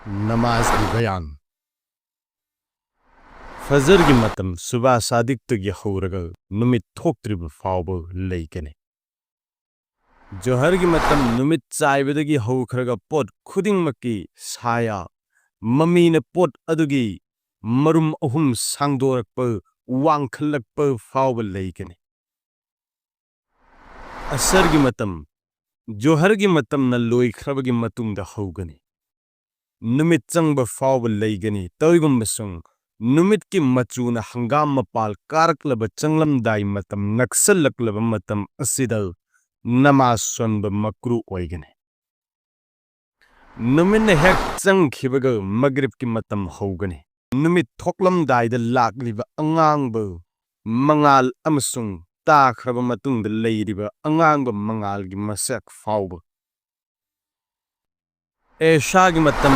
नमाज की बयान फजर की मतम सुबह सादिक तक हौरगा नुमित थोक्त्रिब फावबो लेकने जोहर की मतम नुमित चाइबदगी हौखरगा पोट खुदिंगमकी साया ममीने पोट अदुगी मरुम अहुम सांगदोरकप वांखलकप फावबो लेकने असर की मतम जोहर की मतम न लोइख्रबगी मतुंगदा हौगनी नुमित चंगब फावब लेगनी तौगुमसुंग नुमित की मचूना हंगाम मपाल कारकलब चंगलमदाई मतम नक्सलकलब मतम असिदा नमाज सोनब मकरू ओइगने नुमित हेक चंगखिबग मगरिब की मतम हौगने नुमित थोकलमदाइद लाकलिब अंगांगब मंगाल अमसुंग ताख्रब मतुंग लेरिब अंगांगब मंगाल की मसक फावब ऐशा की मतम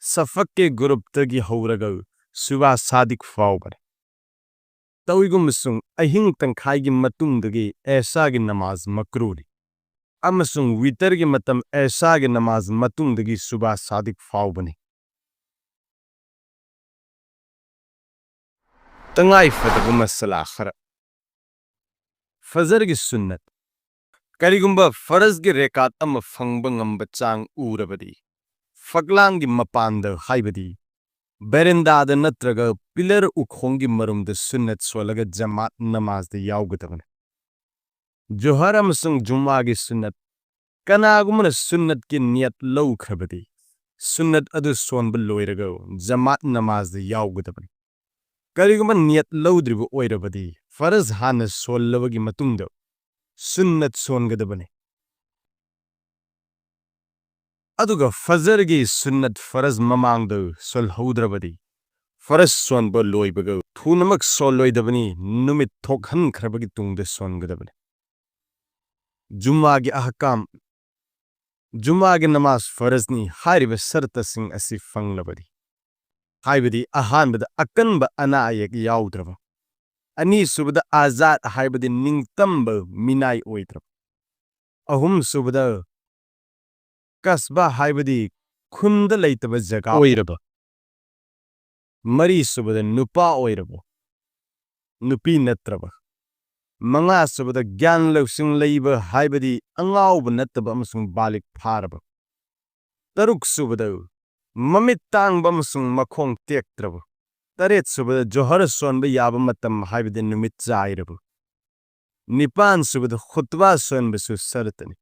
सफक के ग्रुप तगी हौरगा सुबह सादिक फावबर तौगुमसुंग अहिंग तंखाई की मतुंगदगी ऐशा की नमाज मकरूरी अमसुंग वितर की मतम ऐशा की नमाज मतुंगदगी सुबह सादिक फावबनी तंगाई फतब मसला खरा फजर की सुन्नत करिगुंबा फरज की रेकात अम फंगबंगम बचांग उरबदी फगलांग की मपांद हाइबदी बेरेंदाद नत्रग पिलर उखोंगी मरुमद सुन्नत सोलग जमात नमाज दे यावगदबने जोहर अमसुंग जुम्मा की सुन्नत कनागुमन सुन्नत की नियत लौख्रबदी सुन्नत अदु सोनब लोइरग जमात नमाज दे यावगदबने करिगुमन नियत लौद्रिब ओइरबदी फरज हान सोलबगी मतुंगद सुन्नत सोनगदबने अदुगा फजर की सुन्नत फरज ममांगद सोलहौद्रबदी फरज सोनब लोइबग थुनमक सोलोइदबनी नुमित थोकहन खरबगी तुंगद सोनगदबने जुम्मा की अहकाम जुम्मा की नमाज फरजनी हारिब सरतसिंग असि फंगलबदी हाइबदी अहानबद अकनब अनायक याउद्रब अनि सुबद आजाद हाइबदी निंगतंब मिनाई ओइद्रब अहुम सुबद कसबा हाइबदी खुंद लेतब जगा ओइरब मरी सुबद नुपा ओइरब नुपी नत्रब मंगा सुबद ज्ञान लौसिंग लैब हाइबदी अंगाउब नतब अमसुंग बालिक फारब तरुक सुबद ममित तांगब अमसुंग मखोंग तेक्त्रब तरेत सुबद जोहर सोनब याब मतम हाइबदी नुमित चाइरब निपान सुबद खुतबा सोनबसु सरतनी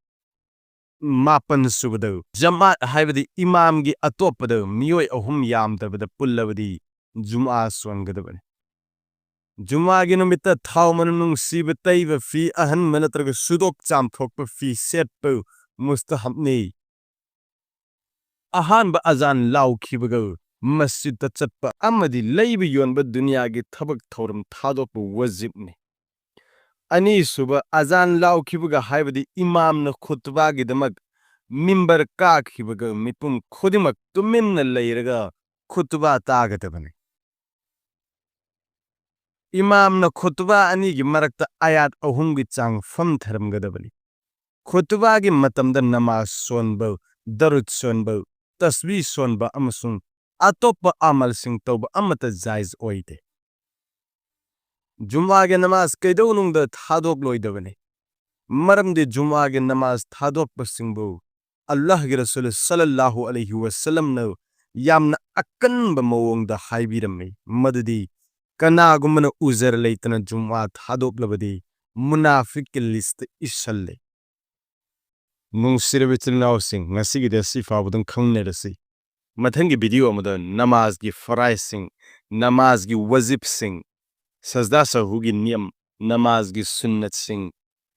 मापन सुबद जमात हाइबदी इमाम की अतोपद मियोय अहुम यामदबद पुल्लबदी जुमा सोनगदबने जुमा की नुमित थाव मनुंग सीब तैब फी अहन मनत्रग सुदोक चामथोक फी सेट मुस्तहबनी अहान ब अजान लाउ खिबग मस्जिद चटप अमदी leibiyu योनब दुनिया की थबक थौरम थादोप वजिबने अनि सुब अजान लाउ खिबग हाइबदी इमाम न खुतबा की दमक मिंबर का खिबग मिपुम खुदिमक तुमिन लेरग खुतबा तागदबने इमाम न खुतबा अनि की मरकत आयात अहुम की चांग फम थरमगदबनी खुतबा की मतमद नमाज सोनब दरुद सोनब तस्बीह सोनब अमसुंग अतोप अमल सिंग तौब अमत जायज ओइदे जुम्मा के नमाज कैदौनुंग थादोक लोइदबने मरमदे जुम्मा के नमाज थादोक सिंबु अल्लाह के रसूल सल्लल्लाहु अलैहि वसल्लम न यामना अकनब मवोंग द हाइबिरमे मददी कनागुमन उजर लेतन जुम्मा थादोक लबदी मुनाफिक के लिस्ट इशल्ले नुंगसिर बिचनाव सिंग ngasi gi desi fawdun khangnerasi mathang video amada namaz gi farai sing namaz gi wajib sing sajda sahugi niyam namaz gi sunnat sing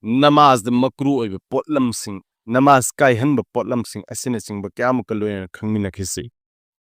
namaz de makru oibe potlam sing namaz kai han ba potlam sing asina sing ba kyam ka loya khangmina khisi